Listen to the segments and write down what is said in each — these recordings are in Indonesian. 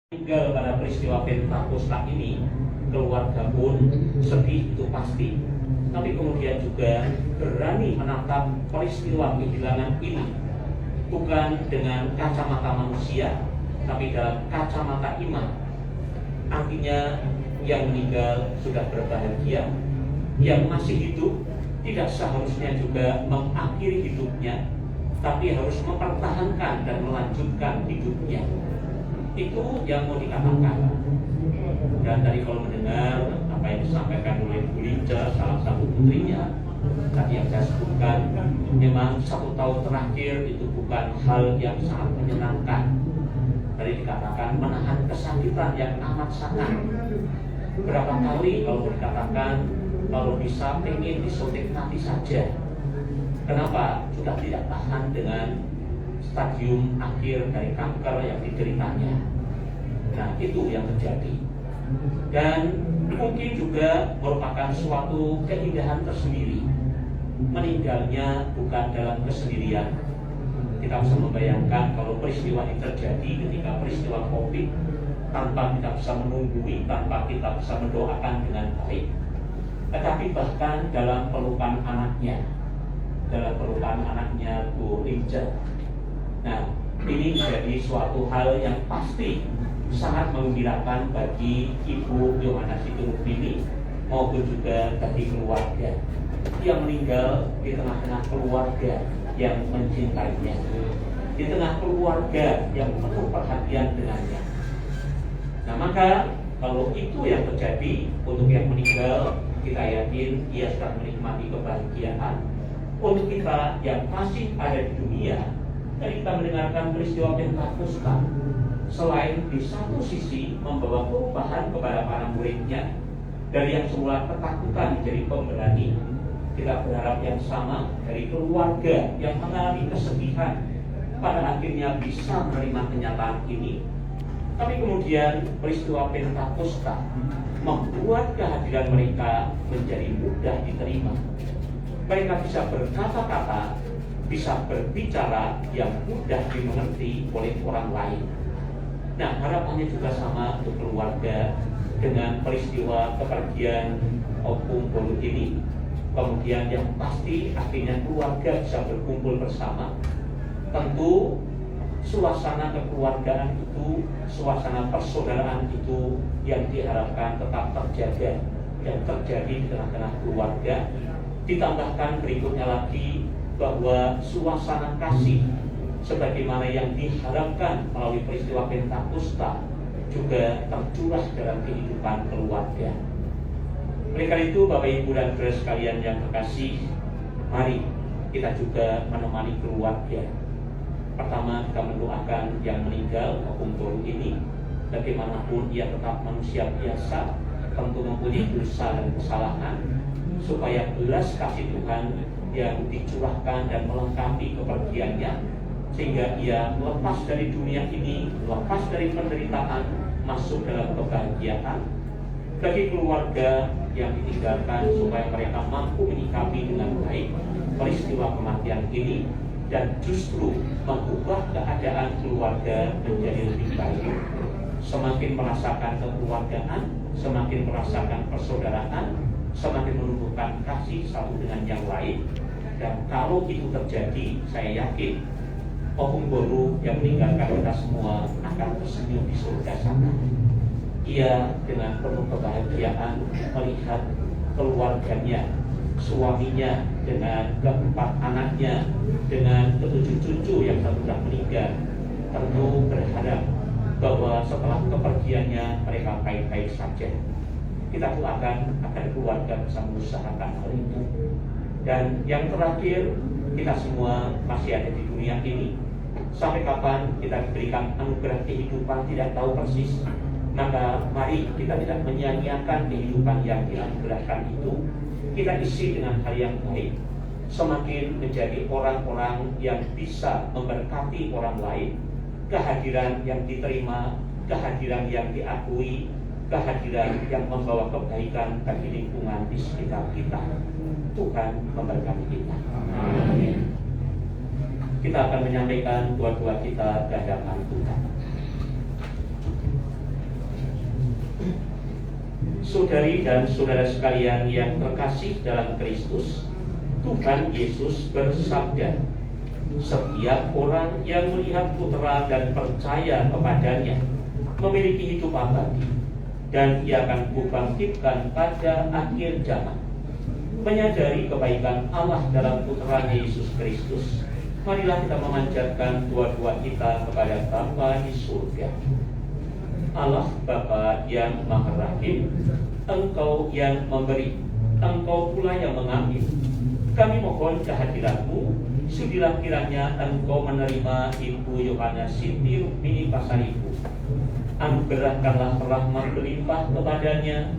Tinggal pada peristiwa Pentakosta ini, keluarga pun sedih, itu pasti. Tapi kemudian juga berani menatap peristiwa kehilangan ini bukan dengan kacamata manusia, tapi dalam kacamata iman. Artinya yang meninggal sudah berbahagia, yang masih hidup tidak seharusnya juga mengakhiri hidupnya, tapi harus mempertahankan dan melanjutkan hidupnya. Itu yang mau dikatakan. Dan tadi kalau mendengar apa yang disampaikan oleh Bu Linca, salah satu putrinya, tadi yang saya sebutkan, memang 1 tahun terakhir itu bukan hal yang sangat menyenangkan. Tadi dikatakan menahan kesakitan yang amat sangat. Berapa kali kalau dikatakan kalau bisa pengen disuntik mati saja. Kenapa? Sudah tidak tahan dengan stadium akhir dari kanker yang dideritanya. Nah, itu yang terjadi. Dan mungkin juga merupakan suatu keindahan tersendiri. Meninggalnya bukan dalam kesendirian. Kita bisa membayangkan kalau peristiwa ini terjadi ketika peristiwa COVID, tanpa kita bisa menunggui, tanpa kita bisa mendoakan dengan baik, tetapi bahkan dalam pelukan anaknya, Bu Linca. Nah, ini menjadi suatu hal yang pasti sangat menggembirakan bagi Ibu Yohana Sitorukmini maupun juga bagi keluarga yang meninggal di tengah-tengah keluarga yang mencintainya, di tengah keluarga yang penuh perhatian dengannya. Nah, maka kalau itu yang terjadi untuk yang meninggal, kita yakin ia sudah menikmati kebahagiaan. Untuk kita yang masih ada di dunia, dan kita mendengarkan peristiwa Pentakosta, selain di satu sisi membawa perubahan kepada para muridnya, dari yang semula ketakutan menjadi pemberani, kita berharap yang sama dari keluarga yang mengalami kesedihan, pada akhirnya bisa menerima kenyataan ini. Tapi kemudian peristiwa Pentakosta membuat kehadiran mereka menjadi mudah diterima. Mereka bisa berkata-kata, bisa berbicara yang mudah dimengerti oleh orang lain. Nah, harapannya juga sama untuk keluarga dengan peristiwa kepergian Opung Bolu ini. Kemudian yang pasti akhirnya keluarga bisa berkumpul bersama. Tentu suasana kekeluargaan itu, suasana persaudaraan itu yang diharapkan tetap terjaga dan terjadi di tengah-tengah keluarga. Ditambahkan berikutnya lagi bahwa suasana kasih sebagaimana yang diharapkan melalui peristiwa Pentakosta juga tercurah dalam kehidupan keluarga. Oleh karena itu, Bapak Ibu dan saudara sekalian yang terkasih, mari kita juga menemani keluarga. Pertama, kita mendoakan yang meninggal Opung Bolu ini, bagaimanapun ia tetap manusia biasa, tentu mempunyai dosa dan kesalahan, supaya belas kasih Tuhan yang dicurahkan dan melengkapi kepergiannya, sehingga ia lepas dari dunia ini, lepas dari penderitaan, masuk dalam kebahagiaan. Bagi keluarga yang ditinggalkan, supaya mereka mampu menyikapi dengan baik peristiwa kematian ini, dan justru mengubah keadaan keluarga menjadi lebih baik. Semakin merasakan kekeluargaan, semakin merasakan persaudaraan, semakin menumbuhkan kasih satu dengan yang lain. Dan kalau itu terjadi, saya yakin Opung Bolu yang meninggalkan kita semua akan tersenyum di surga sana. Ia dengan penuh kebahagiaan melihat keluarganya, suaminya, dengan keempat anaknya, dengan ketujuh cucu yang sudah meninggal, tentu berharap bahwa setelah kepergiannya mereka baik-baik saja. Kita doakan agar keluarga bisa mengusahakan hal itu. Dan yang terakhir, kita semua masih ada di dunia ini. Sampai kapan kita diberikan anugerah kehidupan tidak tahu persis. Maka mari kita tidak menyia-nyiakan kehidupan yang dianugerahkan itu. Kita isi dengan hal yang baik, semakin menjadi orang-orang yang bisa memberkati orang lain. Kehadiran yang diterima, kehadiran yang diakui, kehadiran yang membawa kebaikan bagi lingkungan di sekitar kita. Tuhan memberkati kita. Amin. Kita akan menyampaikan doa-doa kita ke hadapan Tuhan. Saudari dan saudara sekalian yang terkasih dalam Kristus, Tuhan Yesus bersabda, setiap orang yang melihat Putra dan percaya kepadanya memiliki hidup abadi, dan ia akan kubangkitkan pada akhir zaman. Menyadari kebaikan Allah dalam Putranya Yesus Kristus, marilah kita memanjatkan doa-doa kita kepada Bapa di surga. Allah Bapa yang Maha Rahim, Engkau yang memberi, Engkau pula yang mengambil. Kami mohon kehadirat-Mu, sudilah kiranya Engkau menerima Ibu Yohana Siti Rukmini Pasaribu. Anugerahkanlah rahmat berlimpah kepadanya.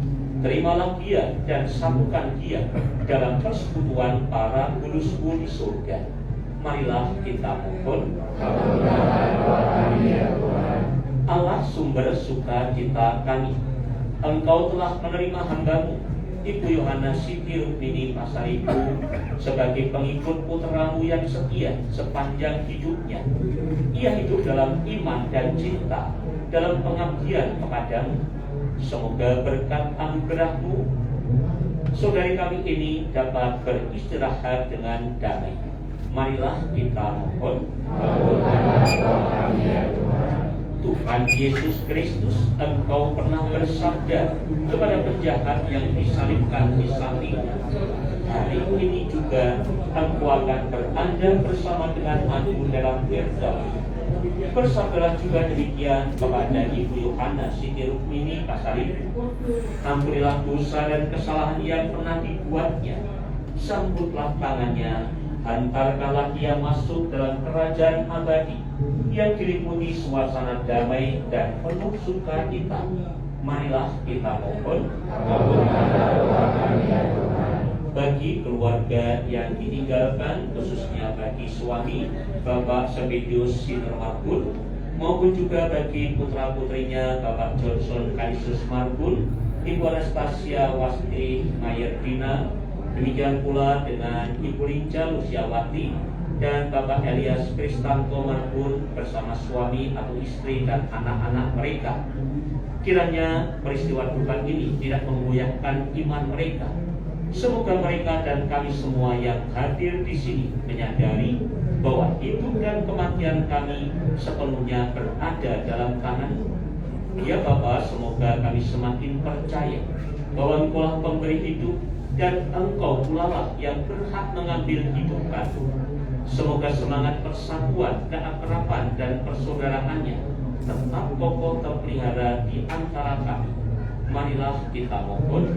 Terimalah dia dan sambutkan dia dalam persekutuan para kudus-Mu di surga. Marilah kita mohon. Allah sumber sukacita kami, Engkau telah menerima hamba-Mu Ibu Yohana Siti Rukmini Pasaribu sebagai pengikut Putra-Mu yang setia sepanjang hidupnya. Ia hidup dalam iman dan cinta, dalam pengabdian kepada-Mu. Semoga berkat anugerah-Mu, saudari kami ini dapat beristirahat dengan damai. Marilah kita mohon. Tuhan Yesus Kristus, Engkau pernah bersabda kepada penjahat yang disalibkan di sampingnya, hari ini juga Engkau akan berada bersama dengan Aku dalam Firdaus. Bersabdalah juga demikian kepada Ibu Yohana Siti Rukmini Pasaribu. Ampunilah dosa dan kesalahan yang pernah dibuatnya. Sambutlah tangannya, hantarkanlah ia masuk dalam kerajaan abadi yang diliputi suasana damai dan penuh sukacita. Marilah kita mohon. Bagi keluarga yang ditinggalkan, khususnya bagi suami Bapak Sebedius Sinter Marbun, maupun juga bagi putra-putrinya Bapak Johnson Kaisus Marbun, Ibu Anastasia Wasti Mayerdina, demikian pula dengan Ibu Linca Lusiawati dan Bapak Elias Kristanto Marbun bersama suami atau istri dan anak-anak mereka. Kiranya peristiwa duka ini tidak menggoyahkan iman mereka. Semoga mereka dan kami semua yang hadir di sini menyadari bahwa hidup dan kematian kami sepenuhnya berada dalam tangan-Mu. Ya Bapa, semoga kami semakin percaya bahwa Engkaulah pemberi hidup dan Engkau pula lah yang berhak mengambil hidup kami. Semoga semangat persatuan, keakraban dan persaudaraannya tetap kokoh terpelihara di antara kami. Marilah kita mohon.